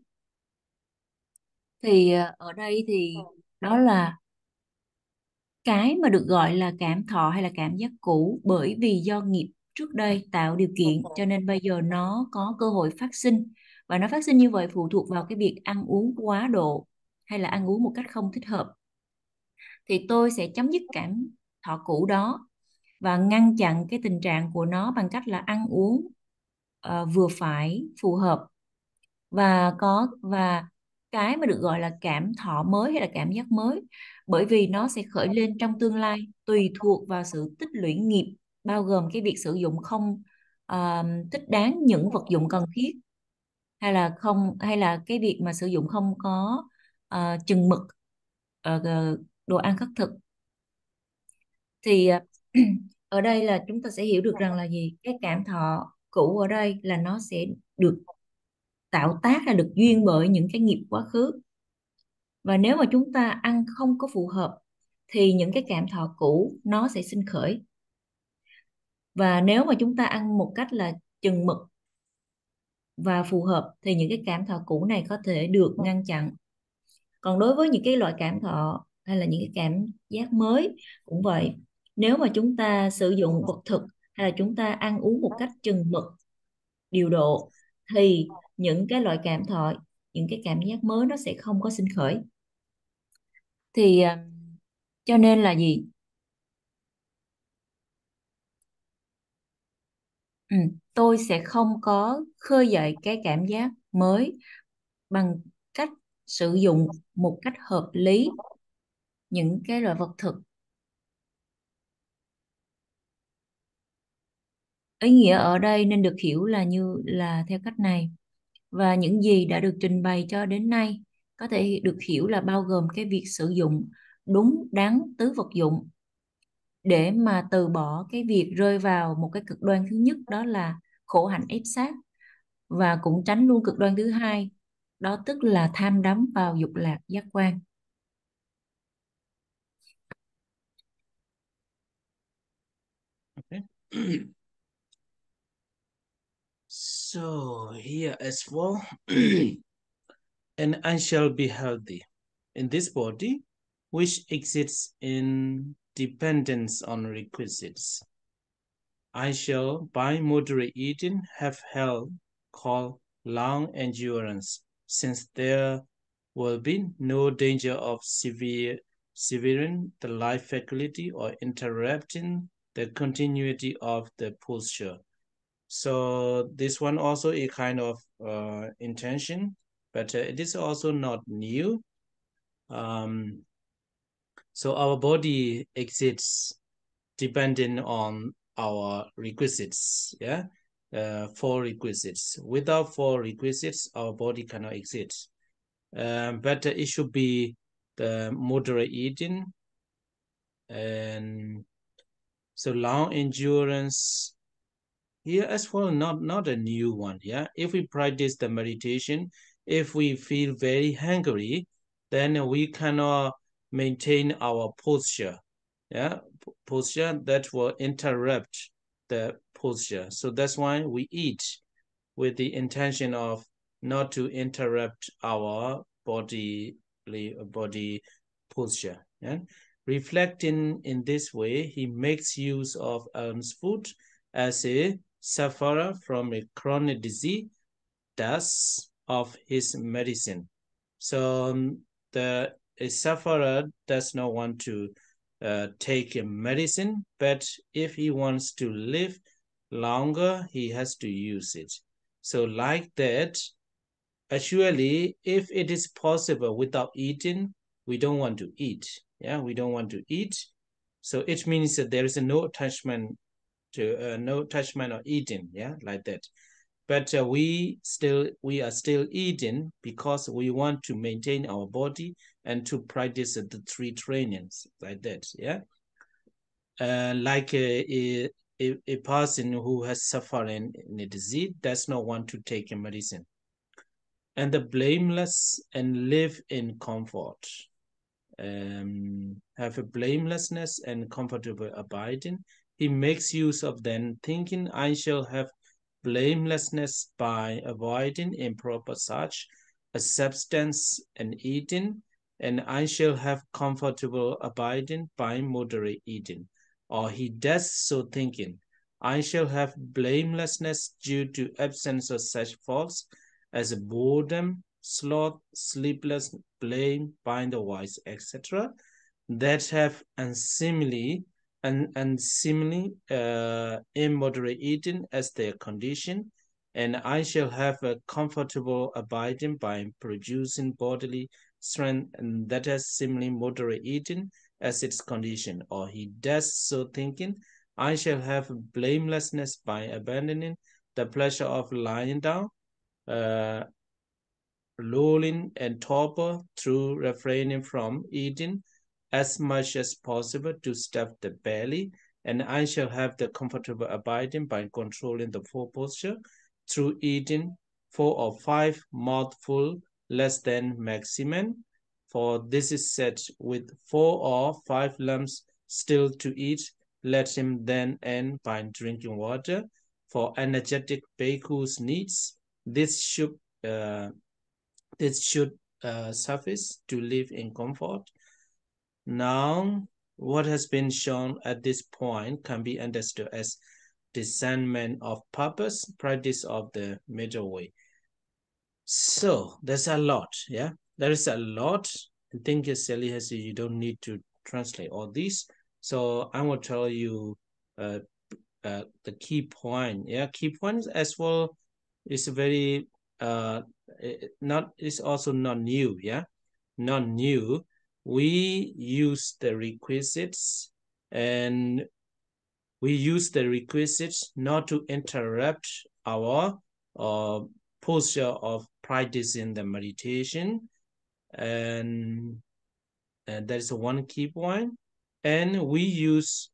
Thì ở đây thì đó là cái mà được gọi là cảm thọ hay là cảm giác cũ, bởi vì do nghiệp trước đây tạo điều kiện cho nên bây giờ nó có cơ hội phát sinh, và nó phát sinh như vậy phụ thuộc vào cái việc ăn uống quá độ hay là ăn uống một cách không thích hợp. Thì tôi sẽ chấm dứt cảm thọ cũ đó và ngăn chặn cái tình trạng của nó bằng cách là ăn uống vừa phải, phù hợp, và cái mà được gọi là cảm thọ mới hay là cảm giác mới, bởi vì nó sẽ khởi lên trong tương lai tùy thuộc vào sự tích lũy nghiệp, bao gồm cái việc sử dụng không thích đáng những vật dụng cần thiết, hay là cái việc mà sử dụng không có chừng mực đồ ăn khất thực. Thì ở đây là chúng ta sẽ hiểu được rằng là gì, cái cảm thọ cũ ở đây là nó sẽ được tạo tác là được duyên bởi những cái nghiệp quá khứ, và nếu mà chúng ta ăn không có phù hợp thì những cái cảm thọ cũ nó sẽ sinh khởi, và nếu mà chúng ta ăn một cách là chừng mực và phù hợp thì những cái cảm thọ cũ này có thể được ngăn chặn. Còn đối với những cái loại cảm thọ hay là những cái cảm giác mới cũng vậy, nếu mà chúng ta sử dụng vật thực hay là chúng ta ăn uống một cách chừng mực, điều độ, thì những cái loại cảm thọ, những cái cảm giác mới nó sẽ không có sinh khởi. Thì cho nên là gì? Tôi sẽ không có khơi dậy cái cảm giác mới bằng cách sử dụng một cách hợp lý những cái loại vật thực. Ý nghĩa ở đây nên được hiểu là theo cách này, và những gì đã được trình bày cho đến nay có thể được hiểu là bao gồm cái việc sử dụng đúng đắn tứ vật dụng để mà từ bỏ cái việc rơi vào một cái cực đoan thứ nhất, đó là khổ hạnh ép sát, và cũng tránh luôn cực đoan thứ hai, đó tức là tham đắm vào dục lạc giác quan. Okay. So here as well, and I shall be healthy in this body, which exists in dependence on requisites. I shall, by moderate eating, have health called long endurance, since there will be no danger of severing the life faculty or interrupting the continuity of the posture. So this one also a kind of intention, but it is also not new. So our body exists depending on our requisites, yeah, 4 requisites. Without 4 requisites, our body cannot exist. But it should be the moderate eating, and so long endurance here as well, not a new one, yeah. If we practice the meditation, if we feel very hungry, then we cannot maintain our posture, yeah, posture that will interrupt the posture. So that's why we eat with the intention of not to interrupt our body posture. Yeah? Reflecting in this way, he makes use of alms food as a sufferer from a chronic disease, thus of his medicine. So a sufferer does not want to take a medicine, but if he wants to live longer, he has to use it. So like that, actually, if it is possible without eating, we don't want to eat. Yeah, we don't want to eat. So it means that there is no attachment to no attachment or eating. Yeah, like that. But we are still eating because we want to maintain our body and to practice the 3 trainings like that. Yeah, like a person who has suffering in a disease does not want to take a medicine. And the blameless and live in comfort. Have a blamelessness and comfortable abiding. He makes use of them, thinking, I shall have blamelessness by avoiding improper such a substance and eating, and I shall have comfortable abiding by moderate eating. Or he does so thinking, I shall have blamelessness due to absence of such faults as boredom, sloth, sleepless, blame, bind the wise, etc., that have unseemly immoderate eating as their condition, and I shall have a comfortable abiding by producing bodily strength, and that has seemingly moderate eating as its condition. Or he does so thinking, I shall have blamelessness by abandoning the pleasure of lying down, lolling and torpor through refraining from eating as much as possible to stuff the belly, and I shall have the comfortable abiding by controlling the 4 posture through eating 4 or 5 mouthful less than maximum, for this is set with 4 or 5 lumps still to eat. Let him then end by drinking water. For energetic bhikkhus needs, this should suffice to live in comfort. Now, what has been shown at this point can be understood as discernment of purpose, practice of the middle way. So there's a lot, yeah? There is a lot. I think Sally has said you don't need to translate all these. So I will tell you the key point. Yeah, key points as well is very it's also not new. Yeah, not new. We use the requisites, and we use the requisites not to interrupt our posture of practicing the meditation, and that is one key point. And we use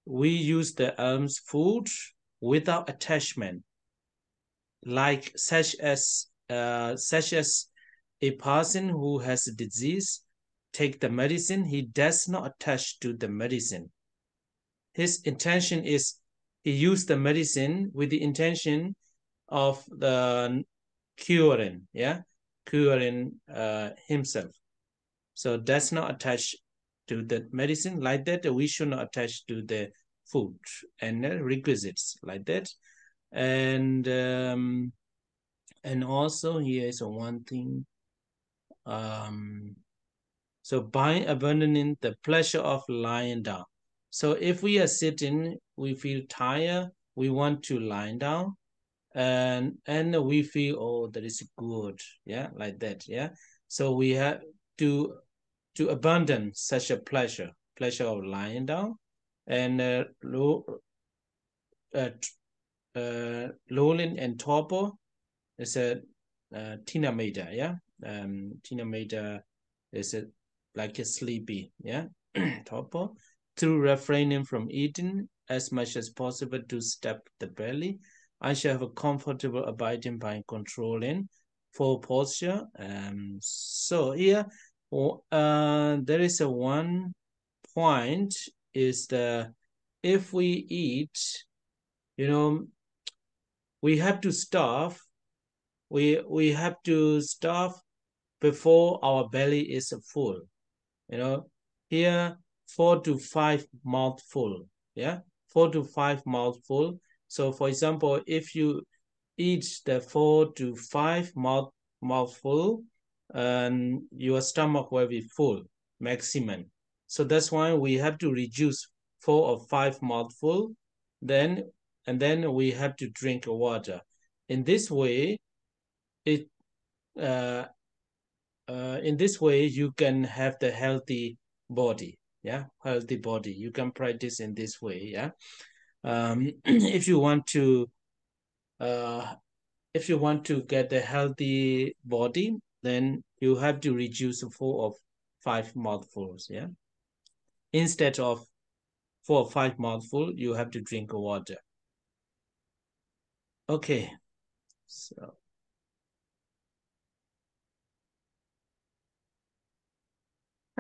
the alms food without attachment, like such as a person who has a disease take the medicine, he does not attach to the medicine. His intention is he used the medicine with the intention of the curing himself. So does not attach to the medicine like that. We should not attach to the food and requisites like that. And also here is one thing. So by abandoning the pleasure of lying down. So if we are sitting, we feel tired, we want to lie down, and we feel, oh, that is good, yeah, like that, yeah. So we have to abandon such a pleasure of lying down, and lolling and torpor is a tinamata, yeah. Tinamata is like a sleepy, yeah. Torpor, through refraining from eating as much as possible to stuff the belly, I shall have a comfortable abiding by controlling 4 posture. So here, there is a one point is if we eat, we have to starve. We have to starve before our belly is full. Here 4 to 5 mouthful, yeah, 4 to 5 mouthful. So for example, if you eat the 4 to 5 mouthful, and your stomach will be full maximum. So that's why we have to reduce 4 or 5 mouthful, and then we have to drink water. In this way, you can have the healthy body. Yeah, healthy body. You can practice in this way. Yeah, if you want to get a healthy body, then you have to reduce 4 or 5 mouthfuls. Yeah, instead of 4 or 5 mouthfuls, you have to drink water. Okay, so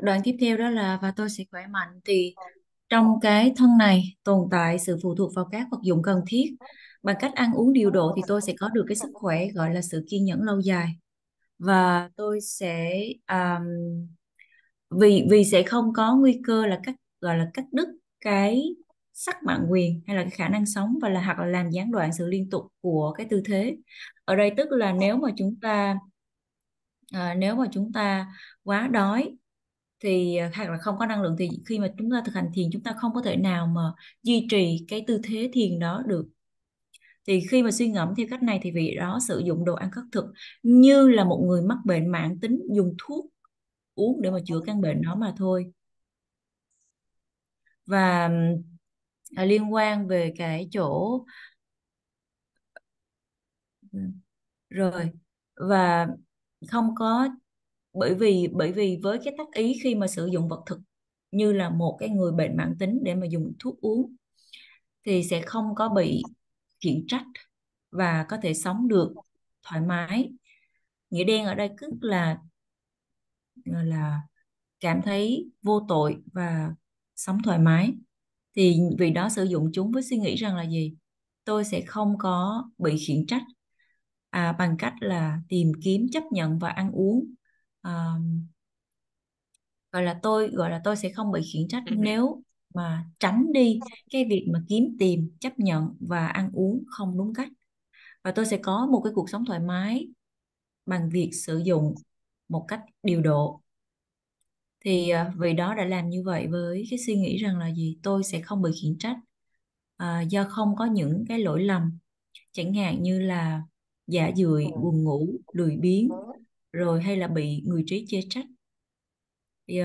Đoạn tiếp theo đó là và tôi sẽ khỏe mạnh. Thì trong cái thân này tồn tại sự phụ thuộc vào các vật dụng cần thiết. Bằng cách ăn uống điều độ thì tôi sẽ có được cái sức khỏe gọi là sự kiên nhẫn lâu dài. Và tôi sẽ vì sẽ không có nguy cơ là cắt đứt cái sắc mạn quyền hay là cái khả năng sống và hoặc là làm gián đoạn sự liên tục của cái tư thế. Ở đây tức là nếu mà chúng ta quá đói thì hoặc là không có năng lượng thì khi mà chúng ta thực hành thiền chúng ta không có thể nào mà duy trì cái tư thế thiền đó được. Thì khi mà suy ngẫm theo cách này thì vị đó sử dụng đồ ăn khất thực như là một người mắc bệnh mãn tính dùng thuốc uống để mà chữa căn bệnh đó mà thôi. Và liên quan về cái chỗ rồi và không có bởi vì với cái tác ý khi mà sử dụng vật thực như là một cái người bệnh mãn tính để mà dùng thuốc uống thì sẽ không có bị khiển trách và có thể sống được thoải mái. Nghĩa đen ở đây tức là cảm thấy vô tội và sống thoải mái. Thì vì đó sử dụng chúng với suy nghĩ rằng là gì? Tôi sẽ không có bị khiển trách bằng cách là tìm kiếm, chấp nhận và ăn uống. Gọi là tôi sẽ không bị khiển trách nếu mà tránh đi cái việc mà kiếm tìm, chấp nhận và ăn uống không đúng cách. Và tôi sẽ có một cái cuộc sống thoải mái bằng việc sử dụng một cách điều độ. Thì vì đó đã làm như vậy với cái suy nghĩ rằng là gì? Tôi sẽ không bị khiển trách do không có những cái lỗi lầm, chẳng hạn như là giả dưỡi, buồn ngủ, lười biếng, rồi hay là bị người trí chê trách, thì,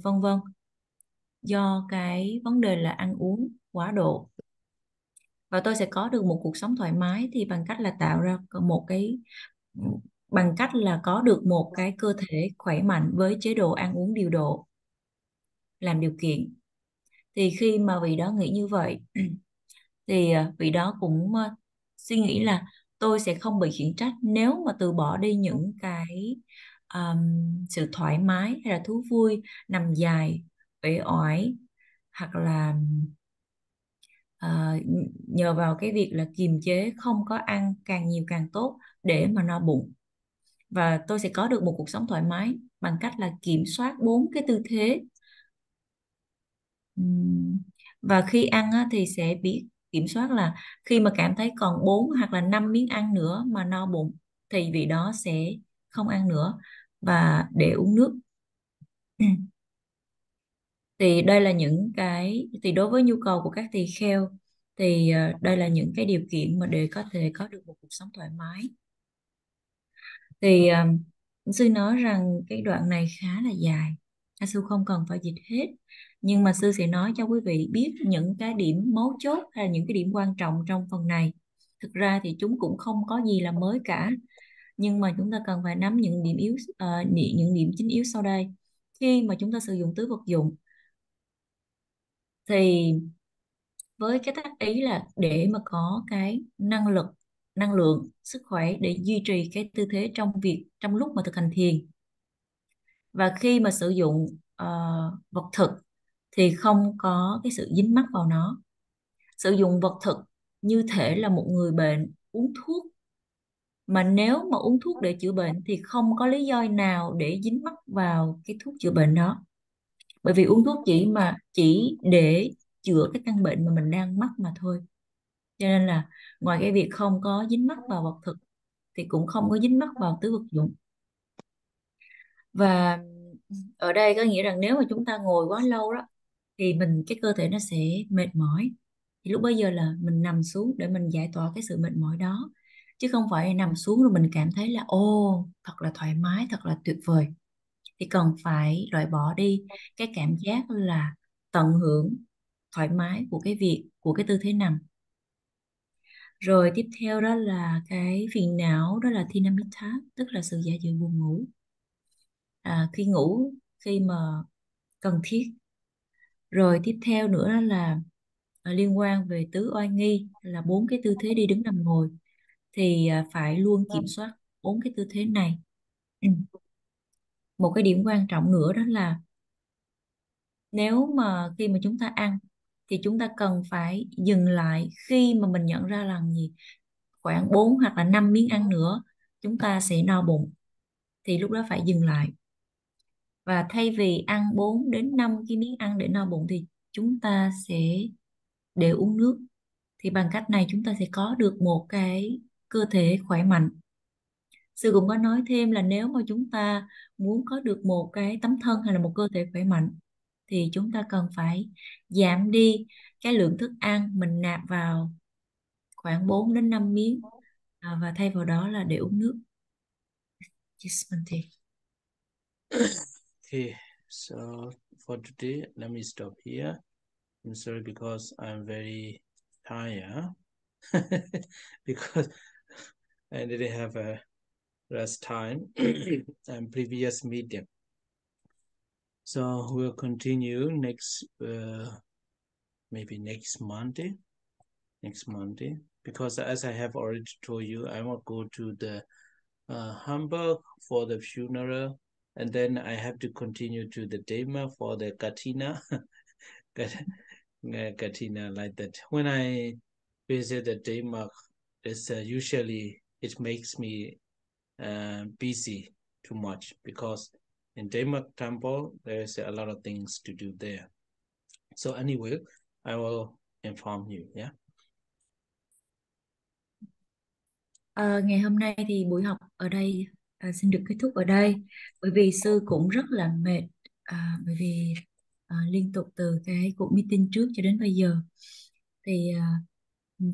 vân vân, do cái vấn đề là ăn uống quá độ. Và tôi sẽ có được một cuộc sống thoải mái thì bằng cách là tạo ra bằng cách là có được một cái cơ thể khỏe mạnh với chế độ ăn uống điều độ làm điều kiện. Thì khi mà vị đó nghĩ như vậy thì vị đó cũng suy nghĩ là tôi sẽ không bị khiển trách nếu mà từ bỏ đi những cái sự thoải mái hay là thú vui nằm dài, uể oải, hoặc là nhờ vào cái việc là kiềm chế không có ăn càng nhiều càng tốt để mà no bụng. Và tôi sẽ có được một cuộc sống thoải mái bằng cách là kiểm soát 4 cái tư thế. Và khi ăn thì sẽ biết kiểm soát là khi mà cảm thấy còn 4 hoặc là 5 miếng ăn nữa mà no bụng thì vị đó sẽ không ăn nữa và để uống nước. Thì đây là những cái thì đối với nhu cầu của các tỳ kheo thì đây là những cái điều kiện mà để có thể có được một cuộc sống thoải mái. Thì sư nói rằng cái đoạn này khá là dài, sư không cần phải dịch hết, nhưng mà sư sẽ nói cho quý vị biết những cái điểm mấu chốt hay là những cái điểm quan trọng trong phần này. Thực ra thì chúng cũng không có gì là mới cả, nhưng mà chúng ta cần phải nắm những điểm yếu, những điểm chính yếu sau đây. Khi mà chúng ta sử dụng tứ vật dụng thì với cái tác ý là để mà có cái năng lượng, sức khỏe để duy trì cái tư thế trong lúc mà thực hành thiền. Và khi mà sử dụng vật thực thì không có cái sự dính mắc vào nó. Sử dụng vật thực như thể là một người bệnh uống thuốc, mà nếu mà uống thuốc để chữa bệnh thì không có lý do nào để dính mắc vào cái thuốc chữa bệnh đó. Bởi vì uống thuốc chỉ để chữa cái căn bệnh mà mình đang mắc mà thôi. Cho nên là ngoài cái việc không có dính mắc vào vật thực thì cũng không có dính mắc vào tứ vật dụng. Và ở đây có nghĩa rằng nếu mà chúng ta ngồi quá lâu đó thì cái cơ thể nó sẽ mệt mỏi. Thì lúc bấy giờ là mình nằm xuống để mình giải tỏa cái sự mệt mỏi đó, chứ không phải nằm xuống rồi mình cảm thấy là ô thật là thoải mái, thật là tuyệt vời. Thì cần phải loại bỏ đi cái cảm giác là tận hưởng thoải mái của cái tư thế nằm. Rồi tiếp theo đó là cái phiền não, đó là Thinamita, tức là sự dạ dày buồn ngủ. Khi ngủ, khi mà cần thiết. Rồi tiếp theo nữa đó là liên quan về tứ oai nghi, là 4 cái tư thế đi đứng nằm ngồi, thì phải luôn kiểm soát 4 cái tư thế này. Ừ. Một cái điểm quan trọng nữa đó là nếu mà khi mà chúng ta ăn thì chúng ta cần phải dừng lại khi mà mình nhận ra là gì, khoảng 4 hoặc là 5 miếng ăn nữa chúng ta sẽ no bụng, thì lúc đó phải dừng lại. Và thay vì ăn 4 đến 5 cái miếng ăn để no bụng thì chúng ta sẽ để uống nước. Thì bằng cách này chúng ta sẽ có được một cái cơ thể khỏe mạnh. Sư cũng có nói thêm là nếu mà chúng ta muốn có được một cái tấm thân hay là một cơ thể khỏe mạnh thì chúng ta cần phải giảm đi cái lượng thức ăn mình nạp vào, khoảng 4 đến 5 miếng, và thay vào đó là để uống nước. Yes, Bante. Okay, so for today, let me stop here. I'm sorry because I'm very tired because I didn't have a rest time and previous meeting. So we'll continue maybe next Monday, because as I have already told you, I will go to the Hamburg for the funeral, and then I have to continue to the Denmark for the Katina. Katina, like that. When I visit the Denmark, it's usually it makes me busy too much, because in Denmark temple there's a lot of things to do there. So anyway, I will inform you. Yeah. Ngày hôm nay thì buổi học ở đây xin được kết thúc ở đây, bởi vì sư cũng rất là mệt, bởi vì liên tục từ cái cuộc meeting trước cho đến bây giờ. Thì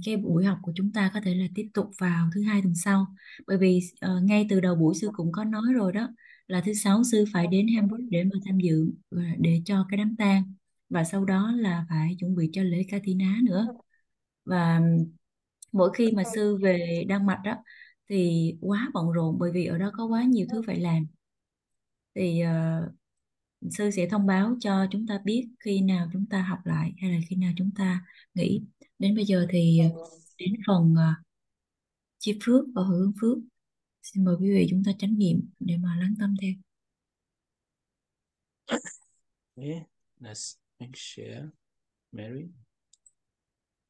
cái buổi học của chúng ta có thể là tiếp tục vào thứ hai tuần sau, bởi vì ngay từ đầu buổi sư cũng có nói rồi đó, là thứ sáu sư phải đến Hamburg để mà tham dự để cho cái đám tang, và sau đó là phải chuẩn bị cho lễ Katina nữa. Và mỗi khi mà sư về Đan Mạch đó thì quá bận rộn, bởi vì ở đó có quá nhiều thứ phải làm. Thì sư sẽ thông báo cho chúng ta biết khi nào chúng ta học lại hay là khi nào chúng ta nghỉ. Đến bây giờ thì đến phần chia phước và hồi hướng phước. Xin mời quý vị chúng ta chánh niệm để mà lắng tâm theo. Okay, let's make share. Mary.